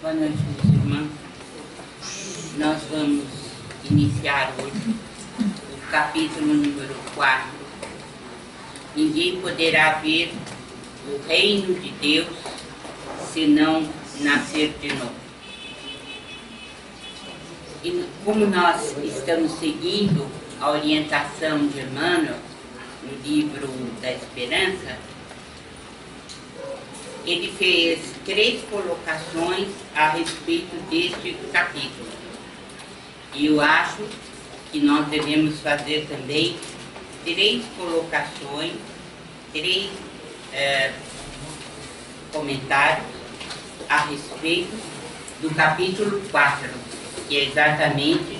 Boa noite, meus irmãos. Nós vamos iniciar hoje o capítulo número 4. Ninguém poderá ver o reino de Deus se não nascer de novo. E como nós estamos seguindo a orientação de Emmanuel no livro da Esperança, ele fez 3 colocações a respeito deste capítulo. E eu acho que nós devemos fazer também 3 colocações, 3 comentários a respeito do capítulo 4, que é exatamente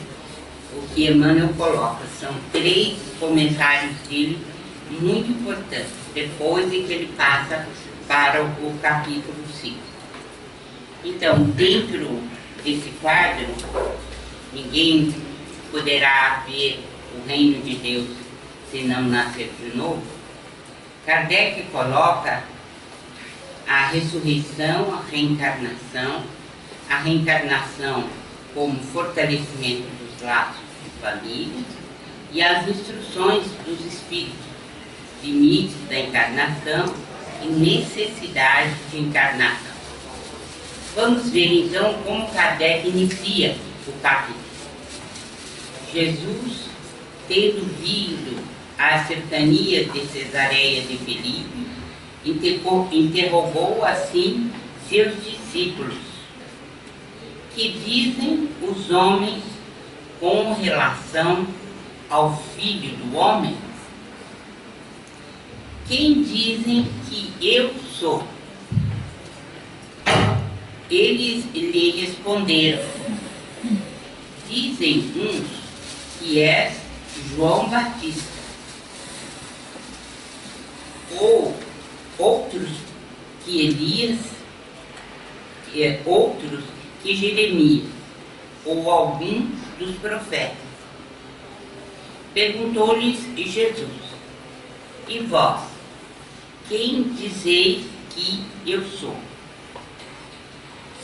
o que Emmanuel coloca. São 3 comentários dele muito importantes, depois de que ele passa para o capítulo 5. Então, dentro desse quadro, ninguém poderá ver o reino de Deus se não nascer de novo. Kardec coloca a ressurreição, a reencarnação como fortalecimento dos laços de família e as instruções dos espíritos, limites da encarnação e necessidade de encarnação. Vamos ver então como Kardec inicia o capítulo. Jesus, tendo vindo às cercanias de Cesareia de Filipe, interrogou assim seus discípulos: que dizem os homens com relação ao Filho do Homem? Quem dizem que eu sou? Eles lhe responderam: dizem uns que és João Batista, ou outros que Elias, outros que Jeremias, ou algum dos profetas. Perguntou-lhes Jesus: e vós, quem dizeis que eu sou?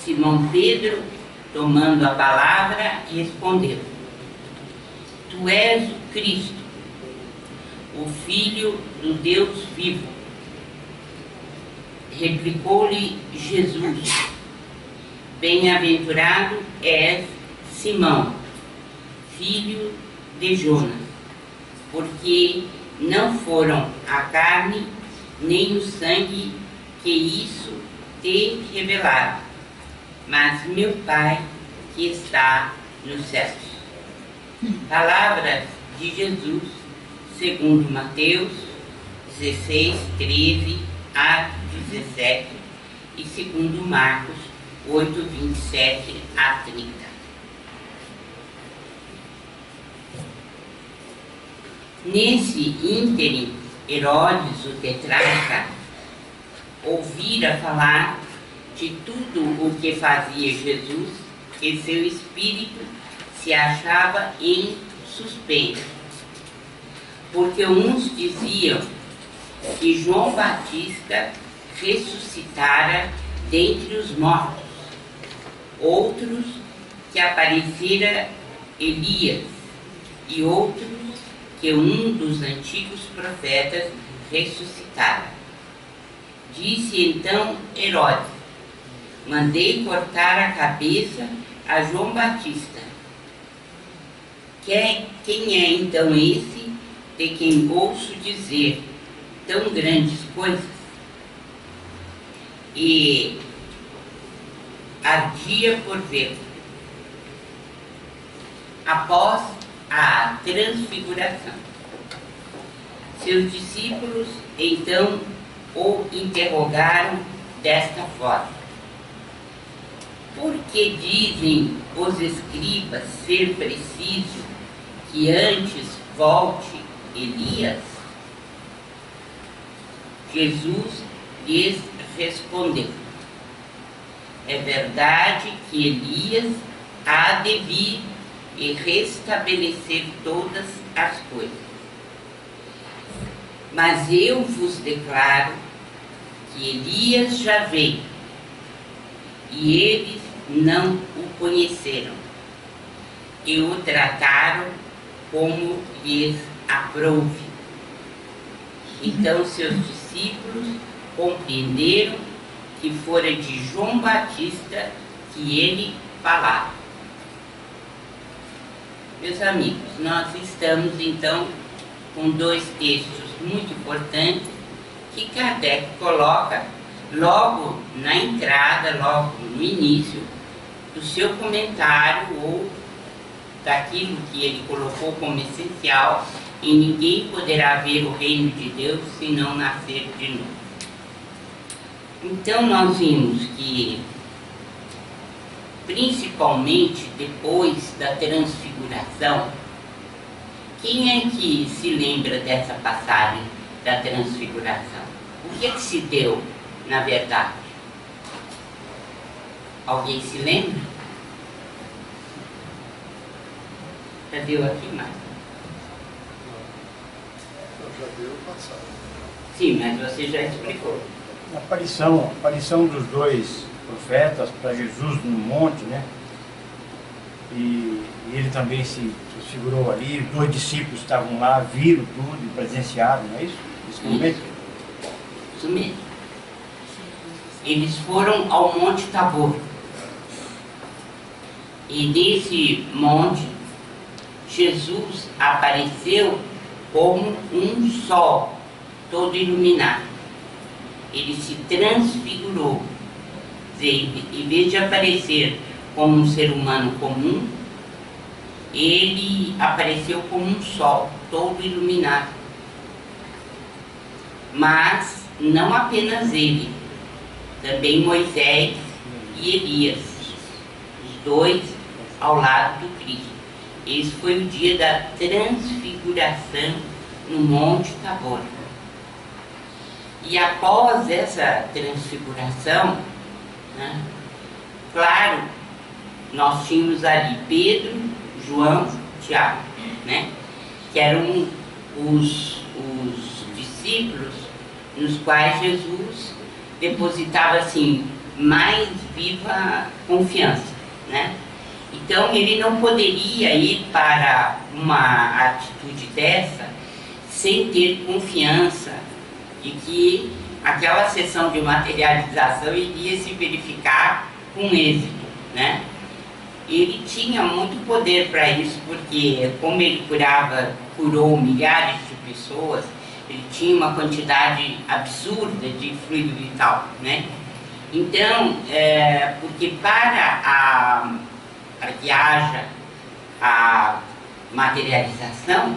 Simão Pedro, tomando a palavra, respondeu: tu és o Cristo, o Filho do Deus vivo. Replicou-lhe Jesus: bem-aventurado és Simão, filho de Jonas, porque não foram a carne nem o sangue que isso te revelaram, mas meu Pai que está nos céus. Palavras de Jesus, segundo Mateus 16, 13 a 17, e segundo Marcos 8, 27 a 30. Nesse ínterim, Herodes, o tetrarca, ouvira falar de tudo o que fazia Jesus, e seu espírito se achava em suspeita, porque uns diziam que João Batista ressuscitara dentre os mortos, outros que aparecera Elias, e outros que um dos antigos profetas ressuscitara. Disse então Herodes: mandei cortar a cabeça a João Batista. Quem é então esse de quem ouço dizer tão grandes coisas? E ardia por ver. Após a transfiguração, seus discípulos então o interrogaram desta forma: por que dizem os escribas ser preciso que antes volte Elias? Jesus lhes respondeu: é verdade que Elias há de vir e restabelecer todas as coisas. Mas eu vos declaro que Elias já veio, e eles não o conheceram e o trataram como lhes aprouve. Então seus discípulos compreenderam que fora de João Batista que ele falava. Meus amigos, nós estamos então com dois textos muito importantes que Kardec coloca logo na entrada, logo no início do seu comentário ou daquilo que ele colocou como essencial: e ninguém poderá ver o reino de Deus se não nascer de novo. Então nós vimos que, principalmente depois da transfiguração, quem é que se lembra dessa passagem da transfiguração? O que é que se deu, na verdade? Alguém se lembra? Já deu aqui mais? Já deu passado. Sim, mas você já explicou. A aparição dos dois profetas para Jesus no monte, né? E ele também se figurou ali, os dois discípulos estavam lá, viram tudo, presenciaram, não é isso? Esse momento? Isso mesmo. Eles foram ao Monte Tabor. E nesse monte, Jesus apareceu como um sol, todo iluminado. Ele se transfigurou. Em vez de aparecer como um ser humano comum, ele apareceu como um sol, todo iluminado. Mas não apenas ele, também Moisés e Elias, os dois ao lado do Cristo. Esse foi o dia da transfiguração no Monte Tabor. E após essa transfiguração, né, claro, nós tínhamos ali Pedro, João, Tiago, né, que eram os discípulos nos quais Jesus depositava assim mais viva confiança, né? Então ele não poderia ir para uma atitude dessa sem ter confiança de que aquela sessão de materialização iria se verificar com êxito, né? Ele tinha muito poder para isso, porque como ele curou milhares de pessoas, ele tinha uma quantidade absurda de fluido vital, né? Então, porque para que haja a materialização,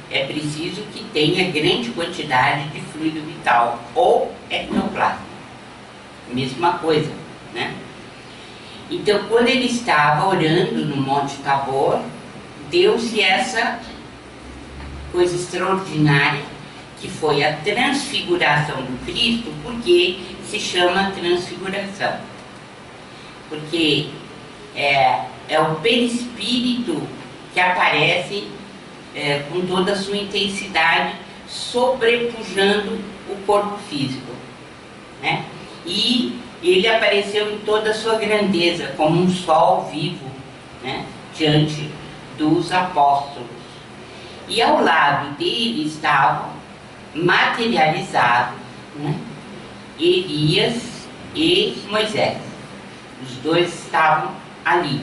é preciso que tenha grande quantidade de fluido vital, ou ectoplasma. Mesma coisa, né? Então, quando ele estava orando no Monte Tabor, deu-se essa coisa extraordinária, que foi a transfiguração do Cristo. Porque se chama transfiguração? Porque é o perispírito que aparece com toda a sua intensidade, sobrepujando o corpo físico, né? E ele apareceu em toda a sua grandeza, como um sol vivo, né, diante dos apóstolos. E ao lado dele estavam materializados, né, Elias e Moisés. Os dois estavam ali.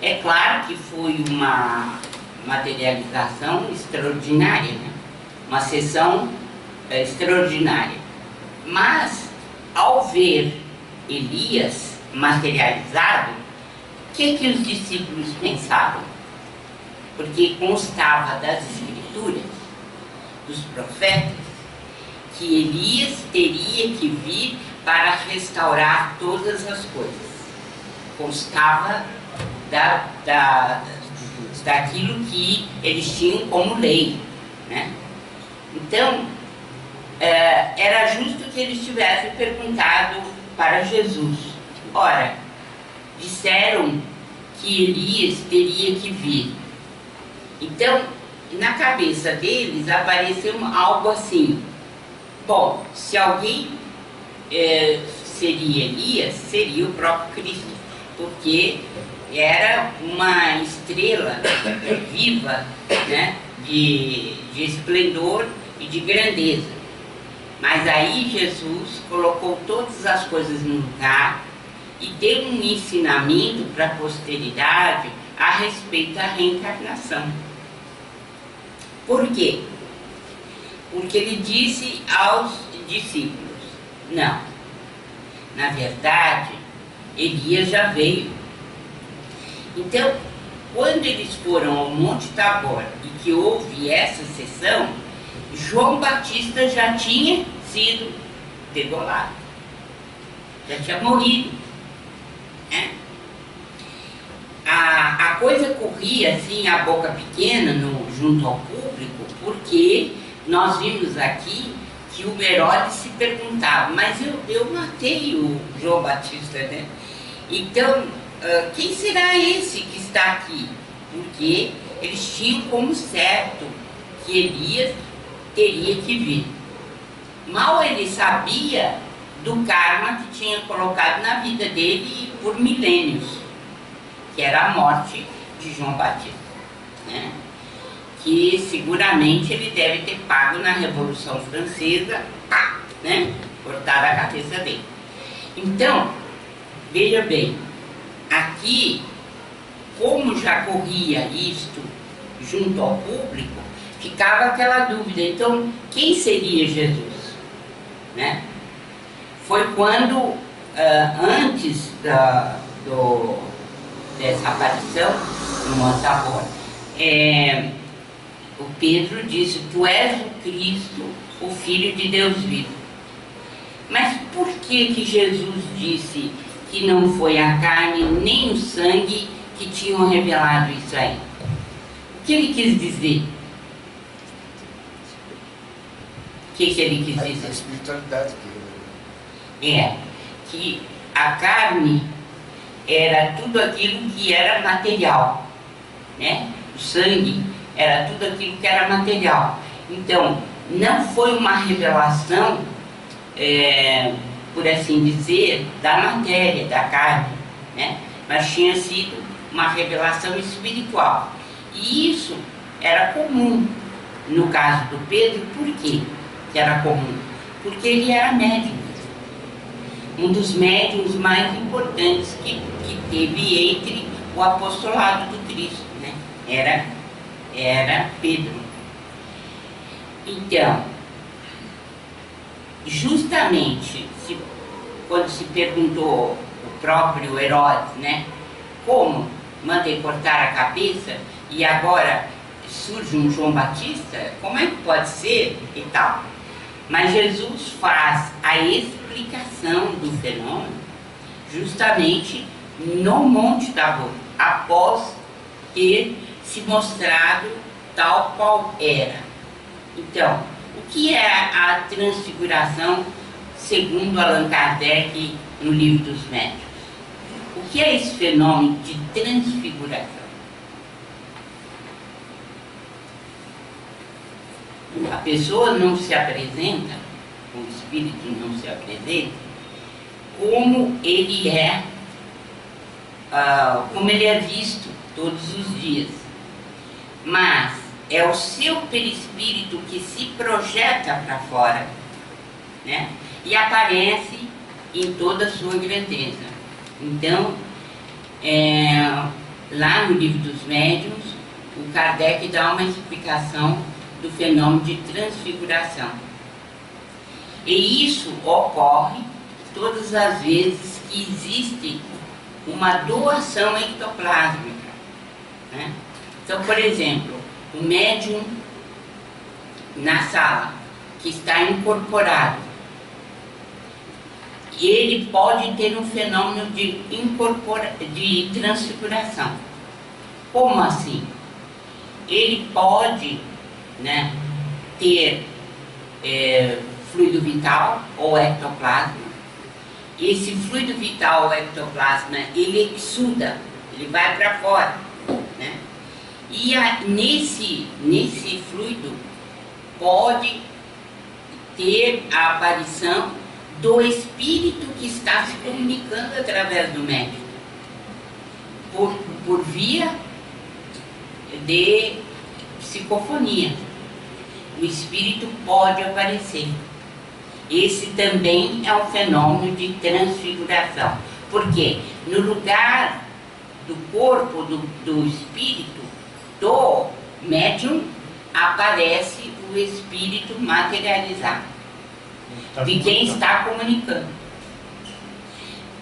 É claro que foi uma materialização extraordinária, né? Uma sessão extraordinária. Mas, ao ver Elias materializado, o que os discípulos pensavam? Porque constava das Escrituras, dos profetas, que Elias teria que vir para restaurar todas as coisas. Constava daquilo que eles tinham como lei, né? Então, era justo que eles tivessem perguntado para Jesus. Ora, disseram que Elias teria que vir. Então, na cabeça deles apareceu algo assim: bom, se alguém seria Elias, seria o próprio Cristo, porque era uma estrela viva, né, de esplendor e de grandeza. Mas aí Jesus colocou todas as coisas no lugar e deu um ensinamento para a posteridade a respeito da reencarnação. Por quê? Porque ele disse aos discípulos: não, na verdade, Elias já veio. Então, quando eles foram ao Monte Tabor e que houve essa sessão, João Batista já tinha sido degolado, já tinha morrido, né? A coisa corria assim, a boca pequena, junto ao público, porque nós vimos aqui que o Herodes se perguntava: mas eu matei o João Batista, né? Então, quem será esse que está aqui? Porque eles tinham como certo que Elias teria que vir. Mal ele sabia do karma que tinha colocado na vida dele por milênios, que era a morte de João Batista, né? Que seguramente ele deve ter pago na Revolução Francesa, né? Cortaram a cabeça dele. Então, veja bem, aqui, como já corria isto junto ao público, ficava aquela dúvida: então, quem seria Jesus? Né? Foi quando, antes dessa aparição no Monte Tabor, o Pedro disse: tu és o Cristo, o Filho de Deus vivo. Mas por que Jesus disse que não foi a carne nem o sangue que tinham revelado isso aí? O que ele quis dizer? O que ele quis dizer? A espiritualidade dele. Que a carne era tudo aquilo que era material, né? O sangue era tudo aquilo que era material. Então, não foi uma revelação, por assim dizer, da matéria, da carne, né? Mas tinha sido uma revelação espiritual. E isso era comum no caso do Pedro. Por quê que era comum? Porque ele era médium, um dos médiuns mais importantes que teve entre o apostolado do Cristo, né? Era Pedro. Então, justamente quando se perguntou o próprio Herodes, né, como mandei cortar a cabeça e agora surge um João Batista, como é que pode ser e tal? Mas Jesus faz a explicação do fenômeno justamente no Monte Tabor, após ter se mostrado tal qual era. Então, o que é a transfiguração segundo Allan Kardec no Livro dos Médiuns? O que é esse fenômeno de transfiguração? A pessoa não se apresenta, o espírito não se apresenta como ele é visto todos os dias, mas é o seu perispírito que se projeta para fora, né? E aparece em toda a sua grandeza. Então, lá no Livro dos Médiuns, o Kardec dá uma explicação do fenômeno de transfiguração. E isso ocorre todas as vezes que existe uma doação ectoplásmica, né? Então, por exemplo, o médium na sala, que está incorporado, ele pode ter um fenômeno de transfiguração. Como assim? Ele pode, né, ter fluido vital ou ectoplasma. Esse fluido vital ou ectoplasma, ele exuda, ele vai para fora, né? E nesse fluido pode ter a aparição do espírito que está se comunicando através do médium. por via de psicofonia. O espírito pode aparecer. Esse também é um fenômeno de transfiguração. Porque no lugar do corpo do espírito, do médium, aparece o espírito materializado de quem está comunicando.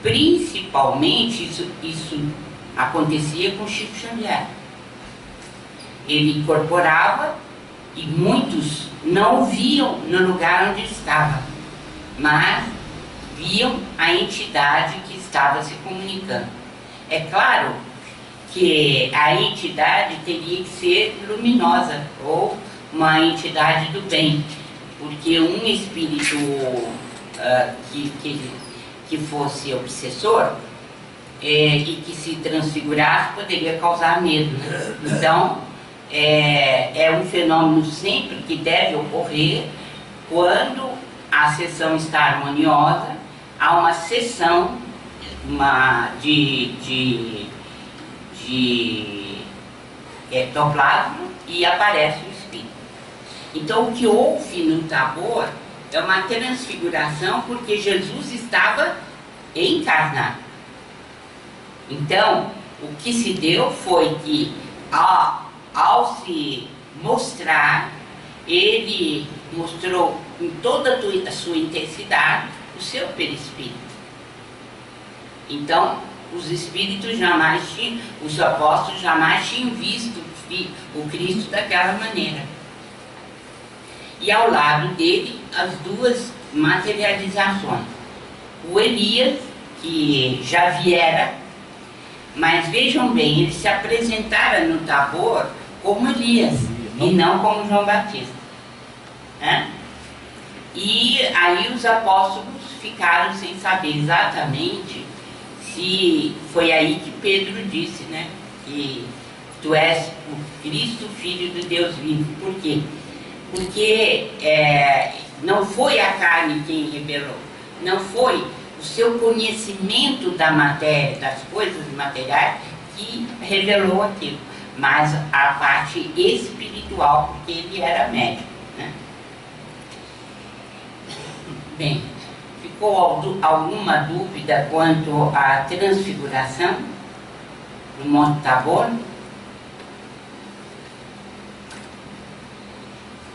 Principalmente isso acontecia com Chico Xavier. Ele incorporava e muitos não o viam no lugar onde estava, mas viam a entidade que estava se comunicando. É claro que a entidade teria que ser luminosa ou uma entidade do bem, porque um espírito que fosse obsessor e que se transfigurasse poderia causar medo, né? Então é um fenômeno sempre que deve ocorrer quando a sessão está harmoniosa, há uma sessão de ectoplasma e aparece o espírito. Então o que houve no Tabor é uma transfiguração porque Jesus estava encarnado. Então o que se deu foi que ao se mostrar, ele mostrou em toda a sua intensidade o seu perispírito. Então os espíritos jamais tinham, os apóstolos jamais tinham visto o Cristo daquela maneira. E ao lado dele, as duas materializações. O Elias, que já viera, mas vejam bem, eles se apresentaram no Tabor como Elias, e não como João Batista. E aí os apóstolos ficaram sem saber exatamente se foi aí que Pedro disse, né, que tu és o Cristo, Filho do Deus vivo. Por quê? Porque não foi a carne quem revelou, não foi o seu conhecimento da matéria, das coisas materiais, que revelou aquilo, mas a parte espiritual, porque ele era médico, né? Bem, ficou alguma dúvida quanto à transfiguração do Monte Tabor?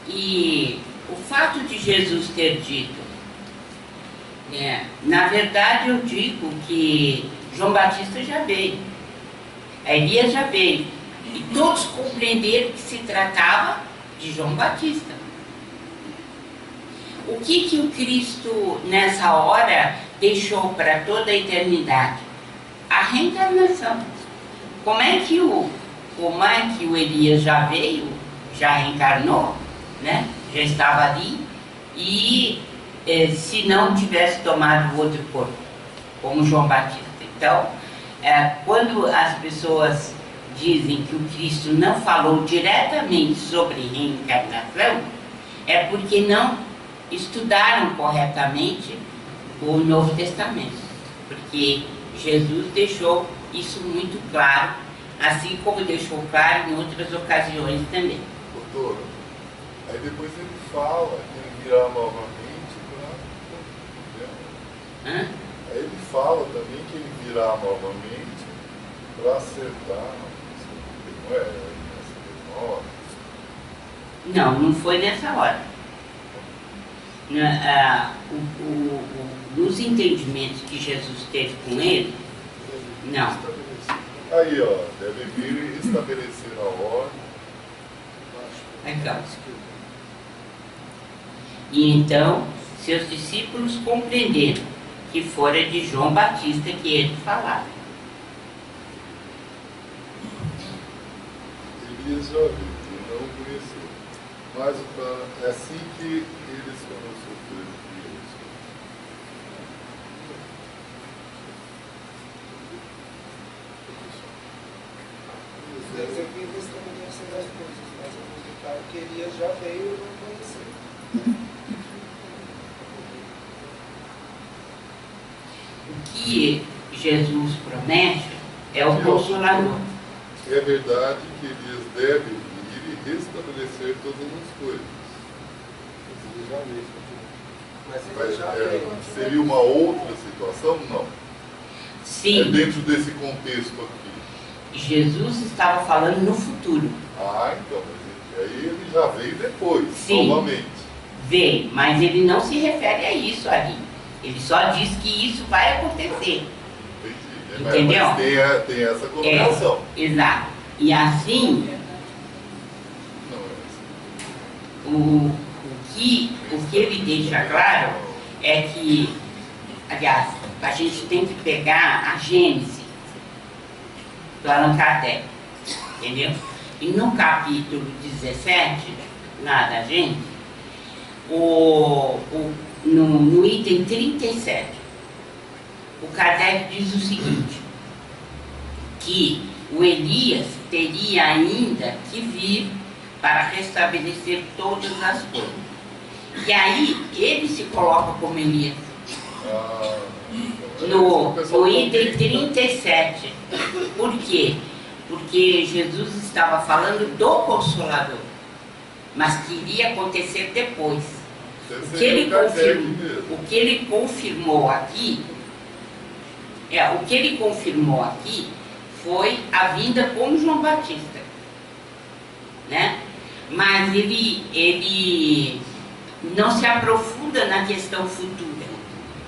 E o fato de Jesus ter dito, na verdade eu digo que João Batista já veio, Elias já veio, e todos compreenderam que se tratava de João Batista. O que o Cristo nessa hora deixou para toda a eternidade? A reencarnação. Como é que o Elias já veio, já reencarnou, né? Já estava ali, e se não tivesse tomado outro corpo, como João Batista. Então, quando as pessoas dizem que o Cristo não falou diretamente sobre reencarnação, é porque não estudaram corretamente o Novo Testamento, porque Jesus deixou isso muito claro, assim como deixou claro em outras ocasiões também. Doutor, aí depois ele fala que ele virá novamente para... Aí ele fala também que ele virá novamente para acertar, não é nessa mesma hora? Não foi nessa hora. Nos entendimentos que Jesus teve com ele, não. Aí, ó, deve vir estabelecer a ordem. Legal. E então, seus discípulos compreenderam que fora de João Batista que ele falava. Elias já viu, ele não conheceu. Mas é assim que eles foram sofrendo isso. Vocês aqui eles também conhecem das coisas, mas acreditaram que Elias já veio e não conheceu. O que Jesus promete é o Consolador. É verdade que Elias deve vir e restabelecer todas as coisas. Ele já veio. Mas Mas ele já veio. seria uma outra situação? Não. É Sim, dentro desse contexto aqui. Jesus estava falando no futuro. Ah, então, mas aí ele já veio depois, Sim. novamente. Veio, mas ele não se refere a isso ali. Ele só diz que isso vai acontecer. Entendi. Entendeu? Mas tem essa conotação. Exato. E assim, Não é assim. o que ele deixa claro é que, aliás, a gente tem que pegar a Gênese do Allan Kardec, entendeu? E no capítulo 17, lá da Gênese, no item 37, o Kardec diz o seguinte, que o Elias teria ainda que vir para restabelecer todas as coisas. E aí ele se coloca como Elias. No item 37. Por quê? Porque Jesus estava falando do Consolador, mas que iria acontecer depois. O que ele confirmou aqui, foi a vinda com João Batista, né? Mas ele não se aprofunda na questão futura.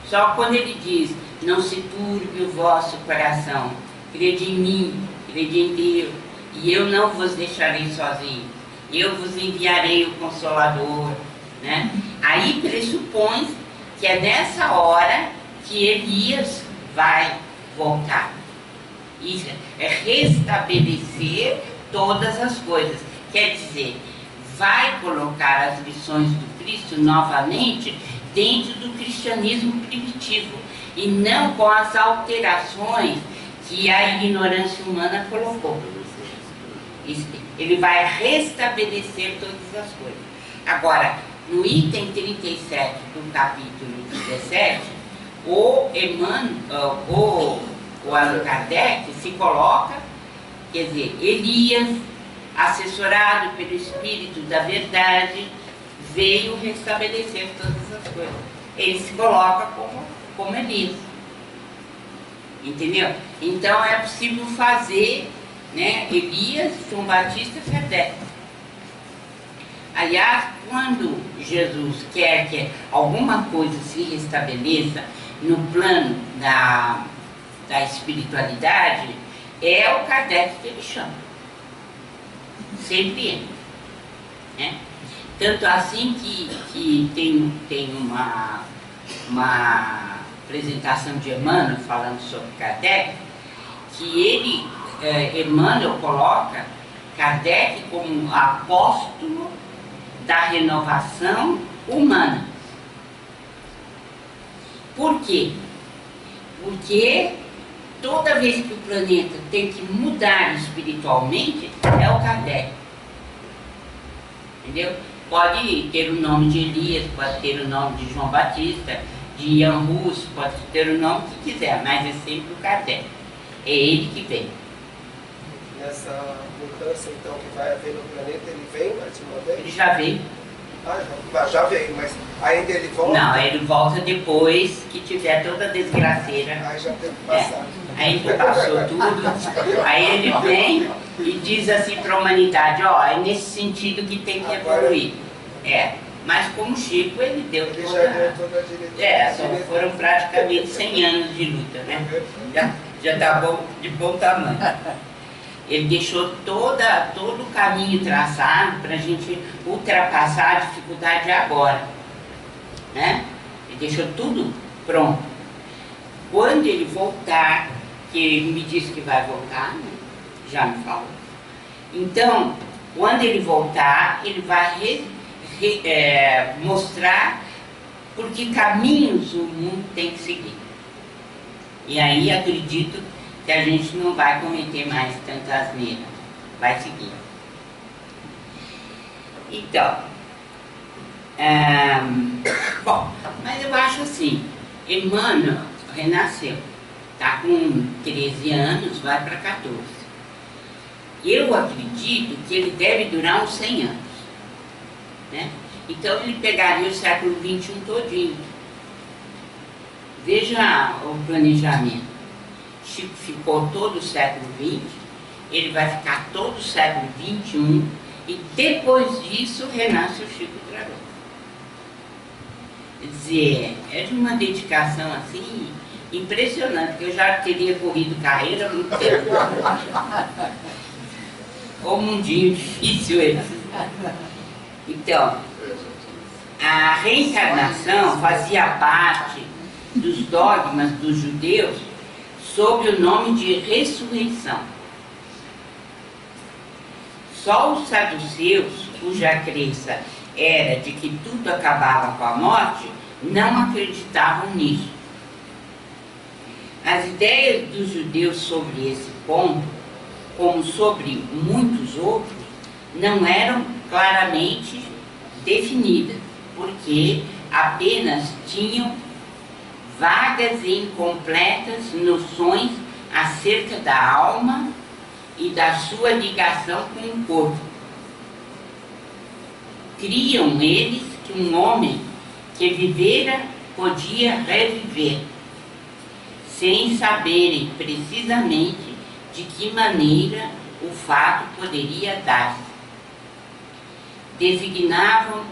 Só quando ele diz, não se turbe o vosso coração, crede em mim, crede em Deus, e eu não vos deixarei sozinho, eu vos enviarei o Consolador, né? Aí pressupõe que é nessa hora que Elias vai voltar. Isso é restabelecer todas as coisas. Quer dizer, vai colocar as lições do Cristo novamente dentro do cristianismo primitivo e não com as alterações que a ignorância humana colocou. Ele vai restabelecer todas as coisas. Agora, no item 37 do capítulo 17, o Allan Kardec se coloca, quer dizer, Elias, assessorado pelo Espírito da Verdade, veio restabelecer todas as coisas. Ele se coloca como Elias. Entendeu? Então é possível fazer, né, Elias, João Batista e Kardec. Aliás, quando Jesus quer que alguma coisa se restabeleça no plano da espiritualidade, é o Kardec que ele chama. Sempre ele. Né? Tanto assim que tem uma apresentação de Emmanuel falando sobre Kardec, que Emmanuel coloca Kardec como apóstolo da renovação humana. Por quê? Porque toda vez que o planeta tem que mudar espiritualmente, é o Kardec. Entendeu? Pode ter o nome de Elias, pode ter o nome de João Batista, de Ian Rus, pode ter o nome que quiser, mas é sempre o Kardec. É ele que vem. Nessa mudança, então, que vai haver no planeta, ele vem mais uma vez? Ele já veio. Já veio, mas ainda ele volta? Não, ele volta depois que tiver toda a desgraceira. Aí já tem que passar. Aí ele passou tudo, aí ele vem e diz assim para a humanidade, ó, é nesse sentido que tem que evoluir. Mas como Chico, ele deu Ele toda... já deu toda a direção. Só foram praticamente 100 anos de luta, né? Já está bom, de bom tamanho. Ele deixou todo o caminho traçado para a gente ultrapassar a dificuldade agora, né? Ele deixou tudo pronto. Quando ele voltar, que ele me disse que vai voltar, né? Já me falou. Então, quando ele voltar, ele vai mostrar por que caminhos o mundo tem que seguir. E aí acredito que a gente não vai cometer mais tanta asneira, vai seguir. Então, bom, mas eu acho assim, Emmanuel renasceu, Está com 13 anos, vai para 14. Eu acredito que ele deve durar uns 100 anos. Né? Então ele pegaria o século XXI todinho. Veja o planejamento. Chico ficou todo o século XX, ele vai ficar todo o século XXI, e depois disso renasce o Chico Dragão. Quer dizer, é de uma dedicação assim impressionante, que eu já teria corrido carreira há muito tempo. O mundinho difícil esse. Então, a reencarnação fazia parte dos dogmas dos judeus sob o nome de ressurreição. Só os saduceus, cuja crença era de que tudo acabava com a morte, não acreditavam nisso. As ideias dos judeus sobre esse ponto, como sobre muitos outros, não eram claramente definidas, porque apenas tinham vagas e incompletas noções acerca da alma e da sua ligação com o corpo. Criam eles que um homem que vivera podia reviver, sem saberem precisamente de que maneira o fato poderia dar-se. Designavam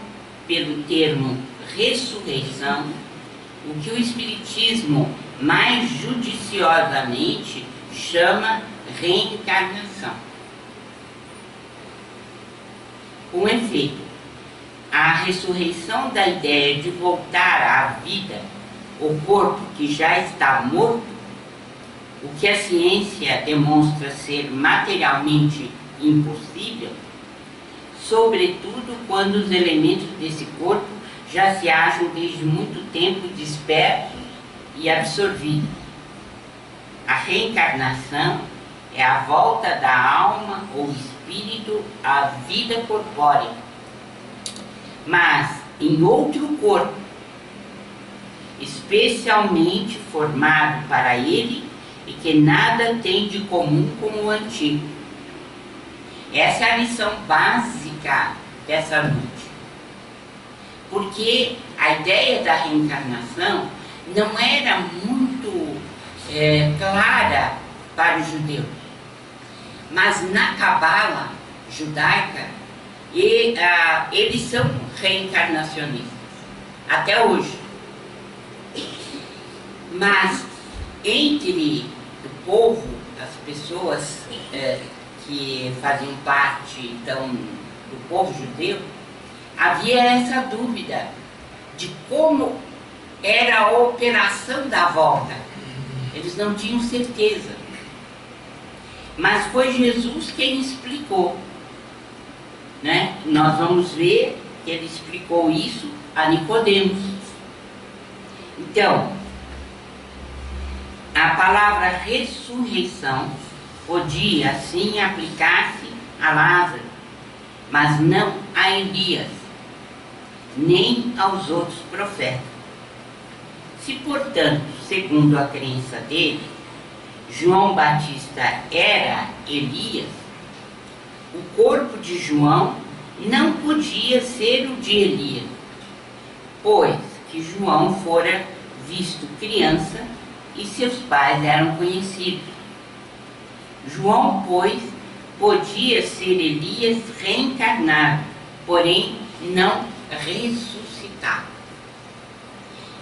pelo termo ressurreição o que o Espiritismo mais judiciosamente chama reencarnação. Com efeito, a ressurreição da ideia de voltar à vida o corpo que já está morto, o que a ciência demonstra ser materialmente impossível, sobretudo quando os elementos desse corpo já se acham desde muito tempo dispersos e absorvidos. A reencarnação é a volta da alma ou espírito à vida corpórea, mas em outro corpo, especialmente formado para ele e que nada tem de comum com o antigo. Essa é a lição básica dessa luta. Porque a ideia da reencarnação não era muito clara para os judeus. Mas na Cabala judaica, eles são reencarnacionistas, até hoje. Mas entre o povo, as pessoas que faziam parte então do povo judeu, havia essa dúvida de como era a operação da volta. Eles não tinham certeza. Mas foi Jesus quem explicou. Né? Nós vamos ver que ele explicou isso a Nicodemos. Então, a palavra ressurreição podia assim aplicar-se a Lázaro, mas não a Elias, nem aos outros profetas. Se, portanto, segundo a crença dele, João Batista era Elias, o corpo de João não podia ser o de Elias, pois que João fora visto criança e seus pais eram conhecidos. João, pois, podia ser Elias reencarnado, porém não ressuscitado.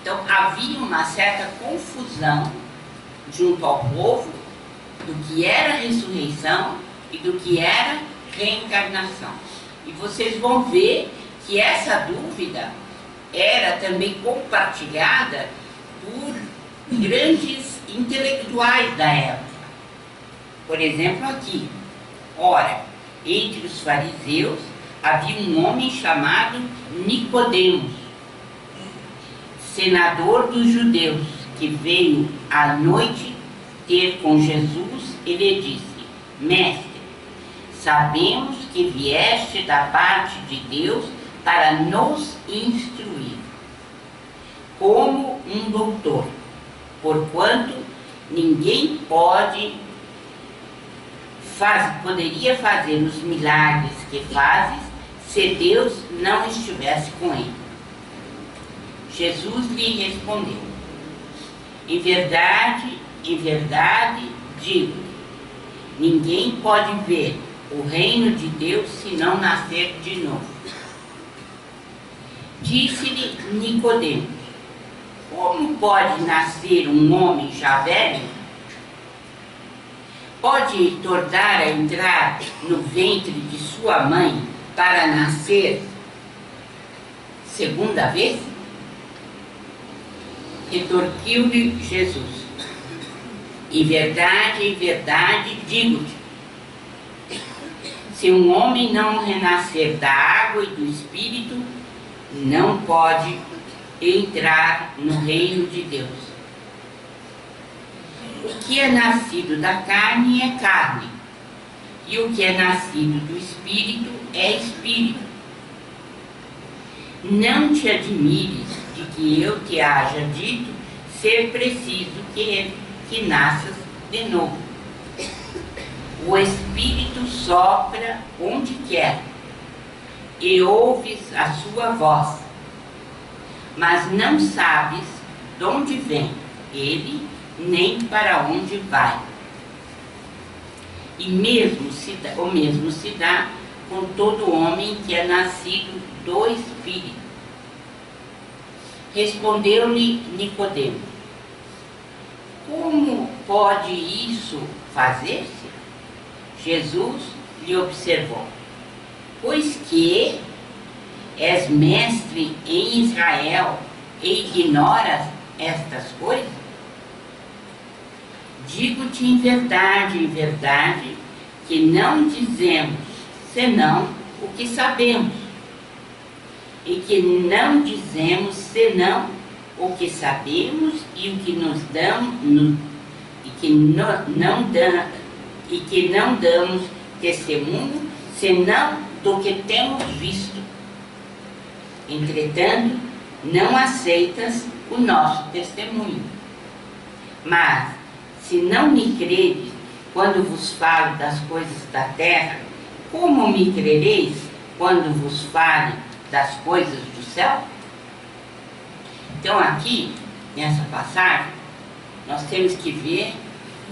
Então havia uma certa confusão junto ao povo do que era ressurreição e do que era reencarnação. E vocês vão ver que essa dúvida era também compartilhada por grandes intelectuais da época. Por exemplo, aqui, ora, entre os fariseus havia um homem chamado Nicodemos, senador dos judeus, que veio à noite ter com Jesus e lhe disse: Mestre, sabemos que vieste da parte de Deus para nos instruir, como um doutor, porquanto Ninguém poderia fazer os milagres que fazes se Deus não estivesse com ele. Jesus lhe respondeu: em verdade, digo, ninguém pode ver o reino de Deus se não nascer de novo. Disse-lhe Nicodemos: como pode nascer um homem já velho? Pode tornar a entrar no ventre de sua mãe para nascer segunda vez? Retorquiu-lhe Jesus: em verdade, digo-te, se um homem não renascer da água e do Espírito, não pode entrar no reino de Deus. O que é nascido da carne é carne, e o que é nascido do Espírito é Espírito. Não te admires de que eu te haja dito ser preciso que nasças de novo. O Espírito sopra onde quer, e ouves a sua voz, mas não sabes de onde vem ele, nem para onde vai. E o mesmo se dá com todo homem que é nascido do Espírito. Respondeu-lhe Nicodemos: como pode isso fazer-se? Jesus lhe observou: pois que és mestre em Israel e ignoras estas coisas? Digo-te em verdade, que não dizemos senão o que sabemos, e que não dizemos senão o que sabemos e o que nos damos, e que não damos testemunho senão do que temos visto. Entretanto, não aceitas o nosso testemunho. Mas, se não me credes quando vos falo das coisas da terra, como me crereis quando vos falo das coisas do céu? Então aqui, nessa passagem, nós temos que ver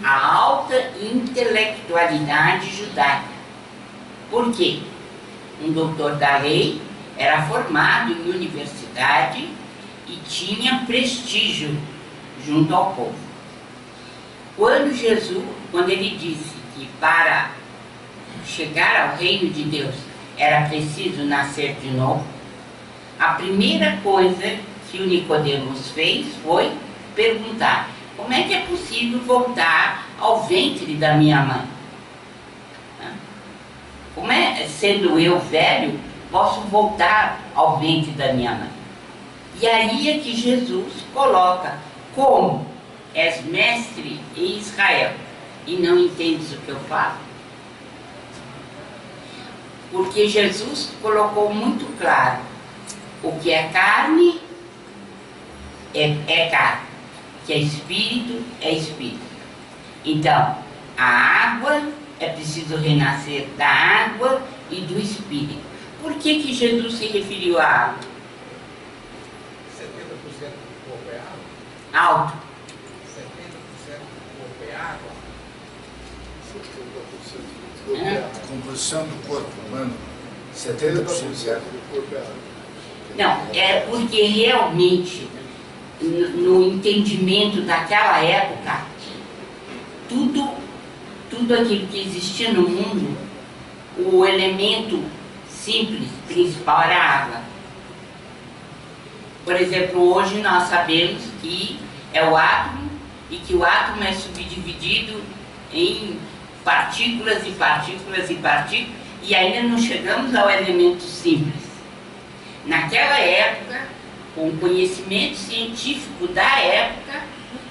a alta intelectualidade judaica. Por quê? Um doutor da lei era formado em universidade e tinha prestígio junto ao povo. Quando ele disse que para chegar ao reino de Deus era preciso nascer de novo, a primeira coisa que o Nicodemos fez foi perguntar: como é que é possível voltar ao ventre da minha mãe? Como é, sendo eu velho, posso voltar ao ventre da minha mãe? E aí é que Jesus coloca: como és mestre em Israel e não entendes o que eu falo? Porque Jesus colocou muito claro: o que é carne é carne, o que é espírito é espírito. Então, a água é preciso renascer da água e do espírito. Por que Jesus se referiu à água? 70% do corpo é água? Alto. 70% do corpo é água? 70% do corpo é água. A composição do corpo humano, 70% do corpo é água. Não, é porque realmente, no entendimento daquela época, tudo aquilo que existia no mundo, o elemento simples, principal, era a água. Por exemplo, hoje nós sabemos que é o átomo e que o átomo é subdividido em partículas e partículas e partículas, e ainda não chegamos ao elemento simples. Naquela época, com o conhecimento científico da época,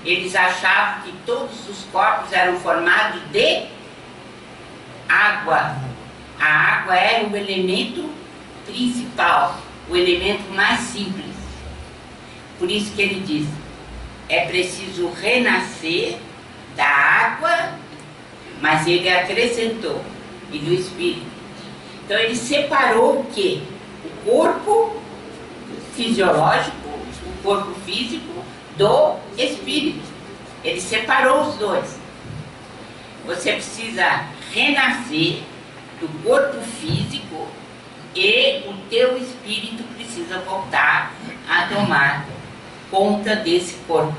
eles achavam que todos os corpos eram formados de água. A água era o elemento principal, o elemento mais simples. Por isso que ele diz: é preciso renascer da água, mas ele acrescentou, e do espírito. Então ele separou o quê? O corpo fisiológico, o corpo físico do espírito. Ele separou os dois. Você precisa renascer do corpo físico e o teu espírito precisa voltar a tomar conta desse corpo.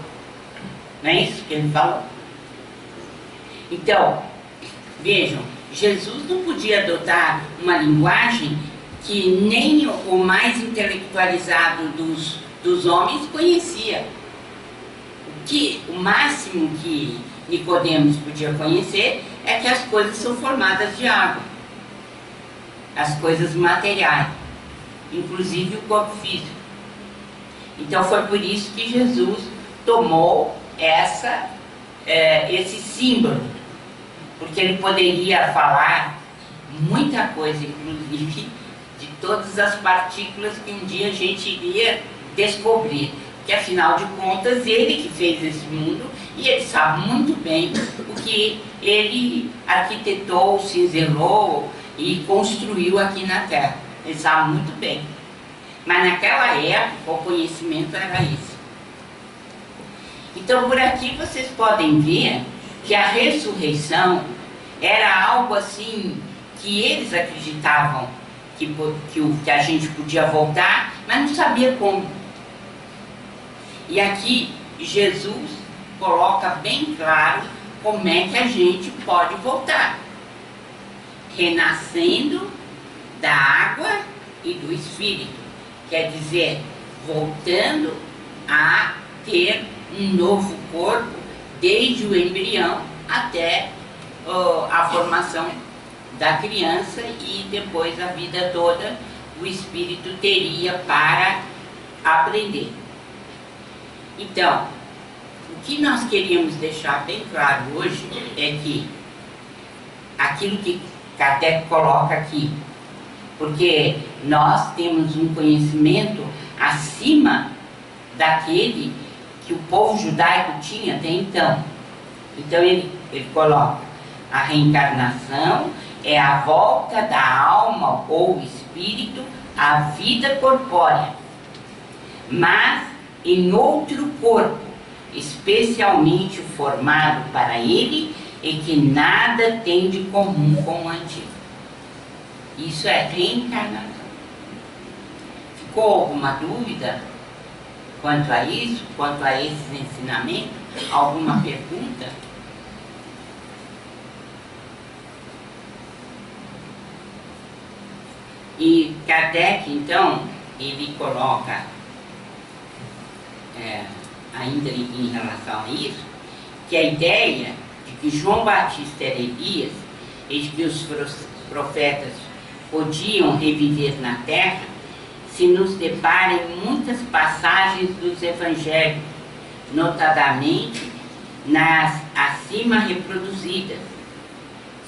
Não é isso que ele falou? Então, vejam, Jesus não podia adotar uma linguagem que nem o mais intelectualizado dos homens conhecia. O máximo que Nicodemos podia conhecer é que as coisas são formadas de água, as coisas materiais, inclusive o corpo físico. Então foi por isso que Jesus tomou esse símbolo, porque ele poderia falar muita coisa, inclusive de todas as partículas que um dia a gente iria descobrir, que afinal de contas ele que fez esse mundo e ele sabe muito bem o que ele arquitetou, cinzelou e construiu aqui na Terra. Ele sabe muito bem. Mas naquela época o conhecimento era esse. Então por aqui vocês podem ver que a ressurreição era algo assim que eles acreditavam que a gente podia voltar, mas não sabia como. E aqui Jesus coloca bem claro como é que a gente pode voltar. Renascendo da água e do Espírito. Quer dizer, voltando a ter um novo corpo, desde o embrião até a formação da criança, e depois a vida toda o Espírito teria para aprender. Então, o que nós queríamos deixar bem claro hoje é que aquilo que Kardec coloca aqui, porque nós temos um conhecimento acima daquele que o povo judaico tinha até então. Então ele coloca: a reencarnação é a volta da alma ou espírito à vida corpórea, mas em outro corpo, especialmente formado para ele e que nada tem de comum com o antigo. Isso é reencarnação. Ficou alguma dúvida quanto a isso, quanto a esses ensinamentos? Alguma pergunta? E Kardec, então, ele coloca, ainda em relação a isso, que a ideia de que João Batista era Elias e de que os profetas podiam reviver na terra se nos depara em muitas passagens dos evangelhos, notadamente nas acima reproduzidas.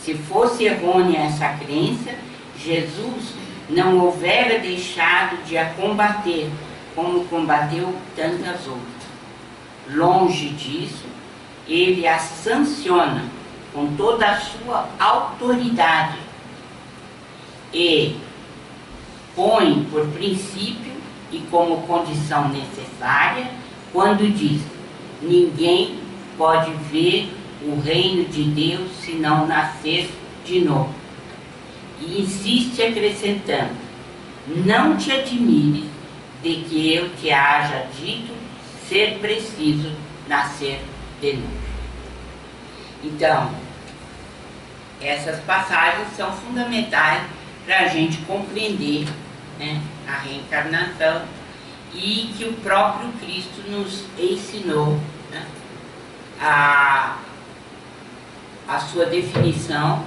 Se fosse errônea essa crença, Jesus não houvera deixado de a combater, como combateu tantas outras. Longe disso, ele a sanciona com toda a sua autoridade e põe por princípio e como condição necessária quando diz: ninguém pode ver o reino de Deus se não nascer de novo. E insiste acrescentando: não te admires de que eu te haja dito ser preciso nascer de novo. Então, essas passagens são fundamentais para a gente compreender, né, a reencarnação, e que o próprio Cristo nos ensinou, né, a sua definição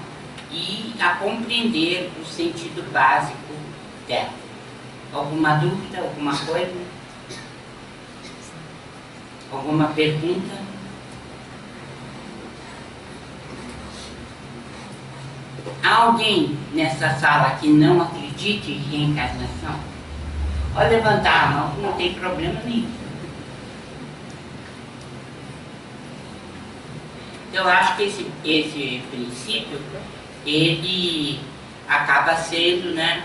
e a compreender o sentido básico dela. Alguma dúvida, alguma coisa? Alguma pergunta? Há alguém nessa sala que não acredite em reencarnação? Pode levantar a mão, não tem problema nenhum. Então, eu acho que esse princípio, ele acaba sendo, né,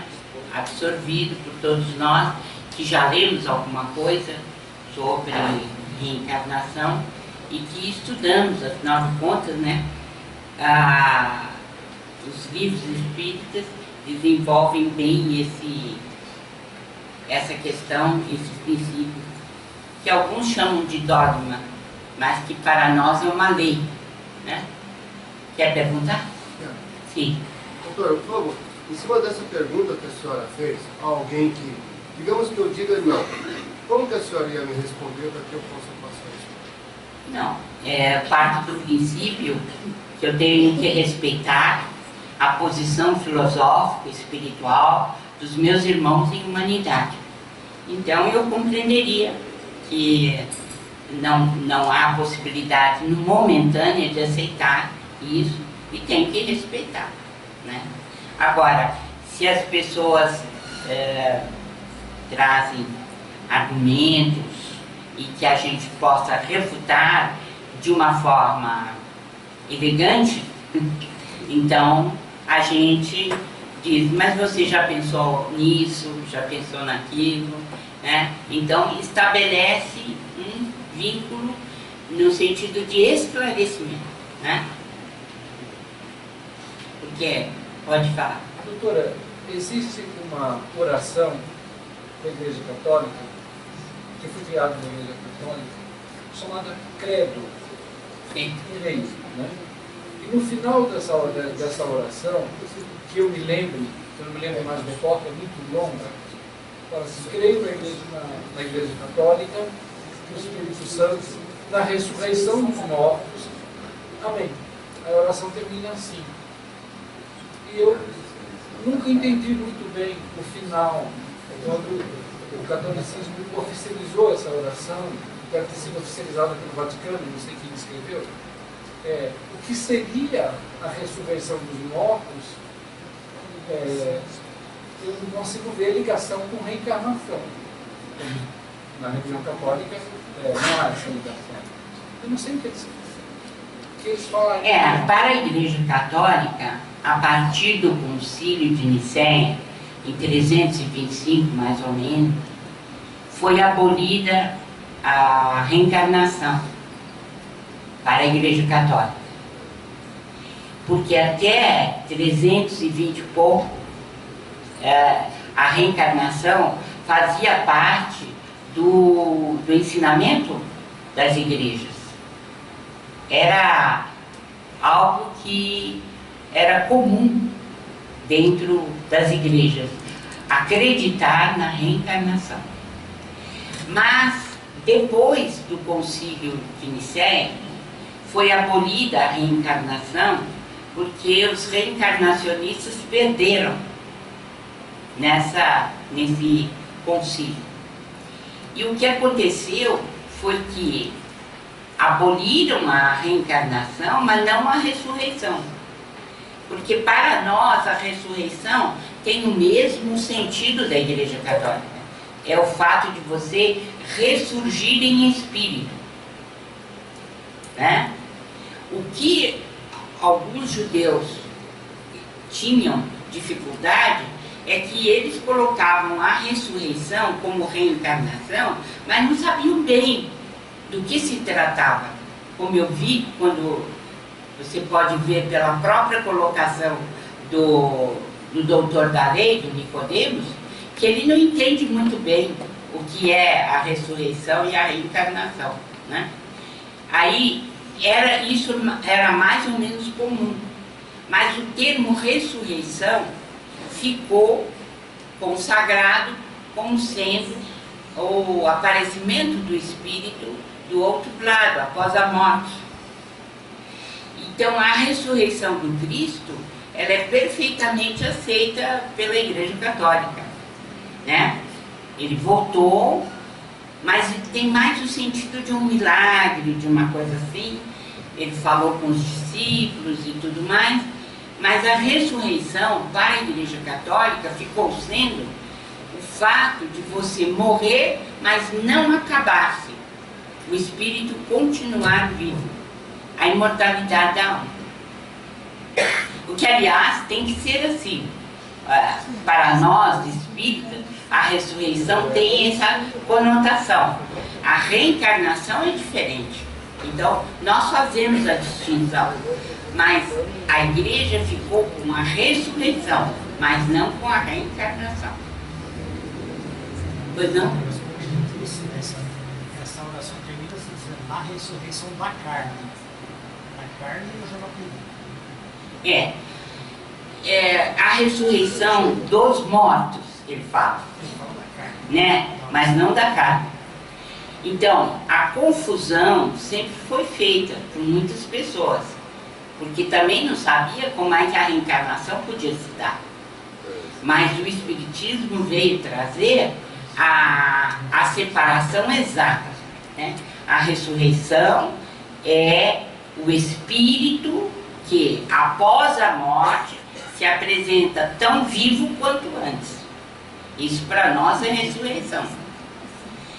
absorvido por todos nós que já lemos alguma coisa sobre reencarnação e que estudamos, afinal de contas, né, os livros espíritas desenvolvem bem essa questão, esses princípios, que alguns chamam de dogma, mas que para nós é uma lei, né? Quer perguntar? Sim. Doutora, por favor, em cima dessa pergunta que a senhora fez, a alguém que, digamos que eu diga não, como que a senhora ia me responder para que eu possa passar isso? Não, parte do princípio que eu tenho que respeitar a posição filosófica, espiritual dos meus irmãos em humanidade. Então eu compreenderia que não há possibilidade momentânea de aceitar isso e tem que respeitar, né? Agora, se as pessoas trazem argumentos e que a gente possa refutar de uma forma elegante, então a gente diz, mas você já pensou nisso, já pensou naquilo, né? Então estabelece um vínculo no sentido de esclarecimento, né? Porque, pode falar. Doutora, existe uma oração da Igreja Católica, que foi criada na Igreja Católica, chamada Credo, Sim. em leis, né? E no final dessa oração, que eu me lembro, que eu não me lembro mais do foco, é muito longa, fala assim, creio na Igreja Católica, no Espírito Santo, na ressurreição dos mortos. Amém. A oração termina assim. E eu nunca entendi muito bem o final, quando o catolicismo oficializou essa oração, deve ter sido oficializada pelo Vaticano, não sei quem escreveu. O que seria a ressurreição dos mortos, eu não consigo ver a ligação com reencarnação. Na religião católica não há essa ligação. Eu não sei o que eles falam. Para a Igreja Católica, a partir do Concílio de Nicéia, em 325 mais ou menos, foi abolida a reencarnação para a Igreja Católica. Porque até 320 e pouco, a reencarnação fazia parte do ensinamento das igrejas. Era algo que era comum dentro das igrejas, acreditar na reencarnação. Mas, depois do Concílio de Nicéia, foi abolida a reencarnação porque os reencarnacionistas perderam nesse concílio. E o que aconteceu foi que aboliram a reencarnação, mas não a ressurreição. Porque para nós a ressurreição tem o mesmo sentido da Igreja Católica. É o fato de você ressurgir em espírito, né? O que alguns judeus tinham dificuldade é que eles colocavam a ressurreição como reencarnação, mas não sabiam bem do que se tratava. Como eu vi, quando você pode ver pela própria colocação do doutor da lei, do Nicodemos, que ele não entende muito bem o que é a ressurreição e a reencarnação, né? Aí, isso era mais ou menos comum, mas o termo ressurreição ficou consagrado como sendo o aparecimento do Espírito do outro lado, após a morte. Então, a ressurreição do Cristo, ela é perfeitamente aceita pela Igreja Católica, né? Ele voltou, mas tem mais o sentido de um milagre, de uma coisa assim. Ele falou com os discípulos e tudo mais, mas a ressurreição para a Igreja Católica ficou sendo o fato de você morrer, mas não acabar-se, o espírito continuar vivo. a imortalidade da alma. O que, aliás, tem que ser assim. Para nós, espíritas, a ressurreição tem essa conotação. A reencarnação é diferente. Então, nós fazemos a distinção. Mas a igreja ficou com a ressurreição, mas não com a reencarnação. Pois não? Essa oração termina se dizendo na ressurreição da carne. Da carne eu já não acredito. A ressurreição dos mortos, ele fala, né? Mas não da carne. Então, a confusão sempre foi feita por muitas pessoas, porque também não sabia como é que a reencarnação podia se dar. Mas o Espiritismo veio trazer a separação exata, né? A ressurreição é o espírito que, após a morte, se apresenta tão vivo quanto antes. Isso para nós é ressurreição.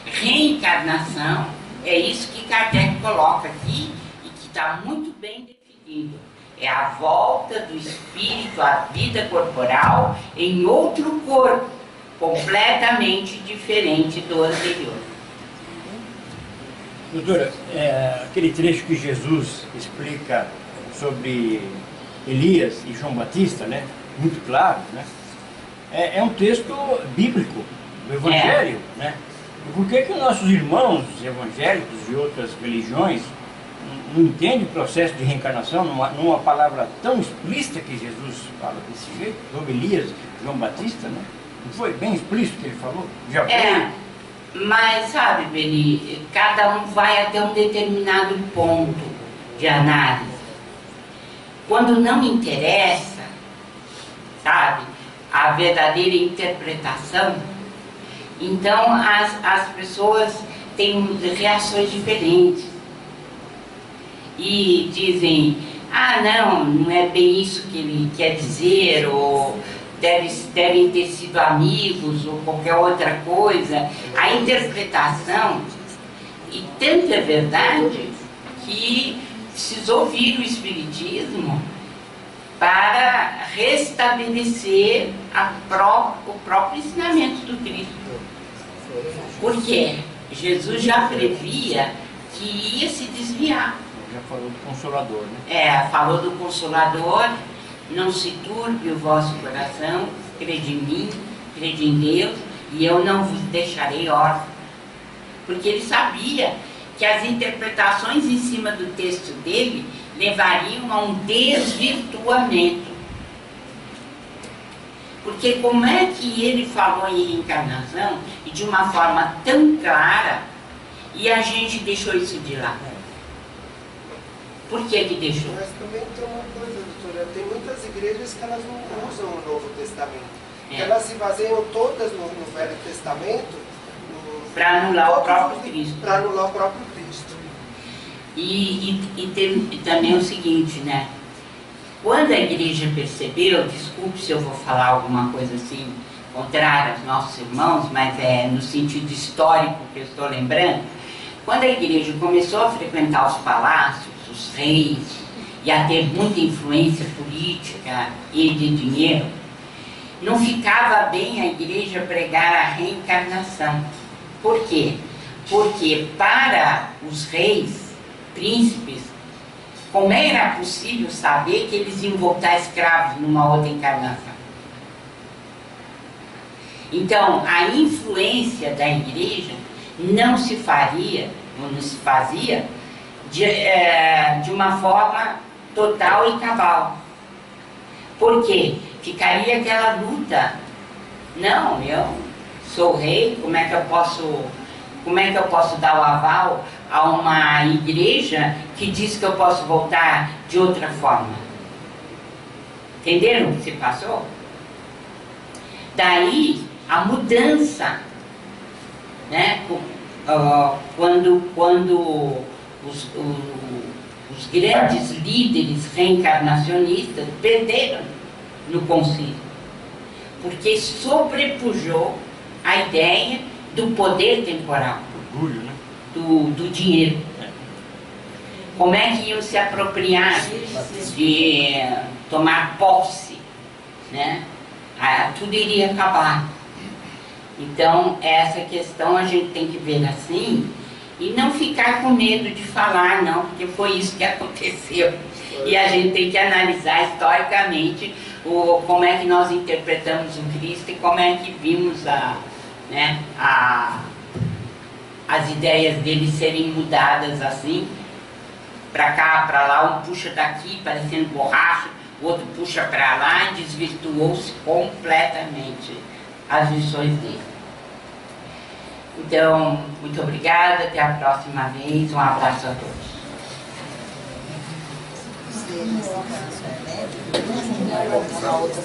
Reencarnação é isso que Kardec coloca aqui e que está muito bem definido. É a volta do espírito à vida corporal em outro corpo, completamente diferente do anterior. Doutora, aquele trecho que Jesus explica sobre Elias e João Batista, né? Muito claro, né? É um texto bíblico, do Evangelho, né? E por que nossos irmãos evangélicos de outras religiões não entendem o processo de reencarnação numa palavra tão explícita que Jesus fala desse jeito, sobre Elias e João Batista, né? Não foi bem explícito que ele falou? Já foi? Mas sabe, Beni, cada um vai até um determinado ponto de análise. Quando não interessa, sabe, a verdadeira interpretação, então as pessoas têm reações diferentes. E dizem, não é bem isso que ele quer dizer, ou devem ter sido amigos, ou qualquer outra coisa. A interpretação, e tanto é verdade que precisou vir o Espiritismo para restabelecer o próprio ensinamento do Cristo. Porque Jesus já previa que ia se desviar. Já falou do Consolador, né? Falou do Consolador, não se turbe o vosso coração, crede em mim, crede em Deus, e eu não vos deixarei órfãos. Porque ele sabia que as interpretações em cima do texto dele levariam a um desvirtuamento. Porque como é que ele falou em reencarnação e de uma forma tão clara e a gente deixou isso de lado? Por que deixou? Mas também tem uma coisa, doutora, tem muitas igrejas que elas não usam o Novo Testamento. Elas se baseiam todas no Velho Testamento para anular o próprio Cristo. Para anular o próprio Cristo. E tem também o seguinte, né? Quando a igreja percebeu, desculpe se eu vou falar alguma coisa assim contrária aos nossos irmãos, mas é no sentido histórico que eu estou lembrando, quando a igreja começou a frequentar os palácios, os reis, e a ter muita influência política e de dinheiro, não ficava bem a igreja pregar a reencarnação. Por quê? Porque para os reis, príncipes, como era possível saber que eles iam voltar escravos numa outra encarnação? Então, a influência da igreja não se faria, ou não se fazia, de uma forma total e cabal. Por quê? Ficaria aquela luta. Não, eu sou rei, como é que eu posso dar o aval a uma igreja que diz que eu posso voltar de outra forma? Entenderam o que se passou? Daí a mudança, né? Quando os grandes líderes reencarnacionistas perderam no concílio, porque sobrepujou a ideia do poder temporal, orgulho, né? do dinheiro. como é que iam se apropriar de tomar posse, né? Tudo iria acabar. Então, essa questão a gente tem que ver assim e não ficar com medo de falar, não, porque foi isso que aconteceu. E a gente tem que analisar historicamente como é que nós interpretamos o Cristo e como é que vimos as ideias dele serem mudadas assim, para cá, para lá, um puxa daqui, parecendo borracha, o outro puxa para lá e desvirtuou-se completamente as lições dele. Então, muito obrigada, até a próxima vez, um abraço a todos. Uma outra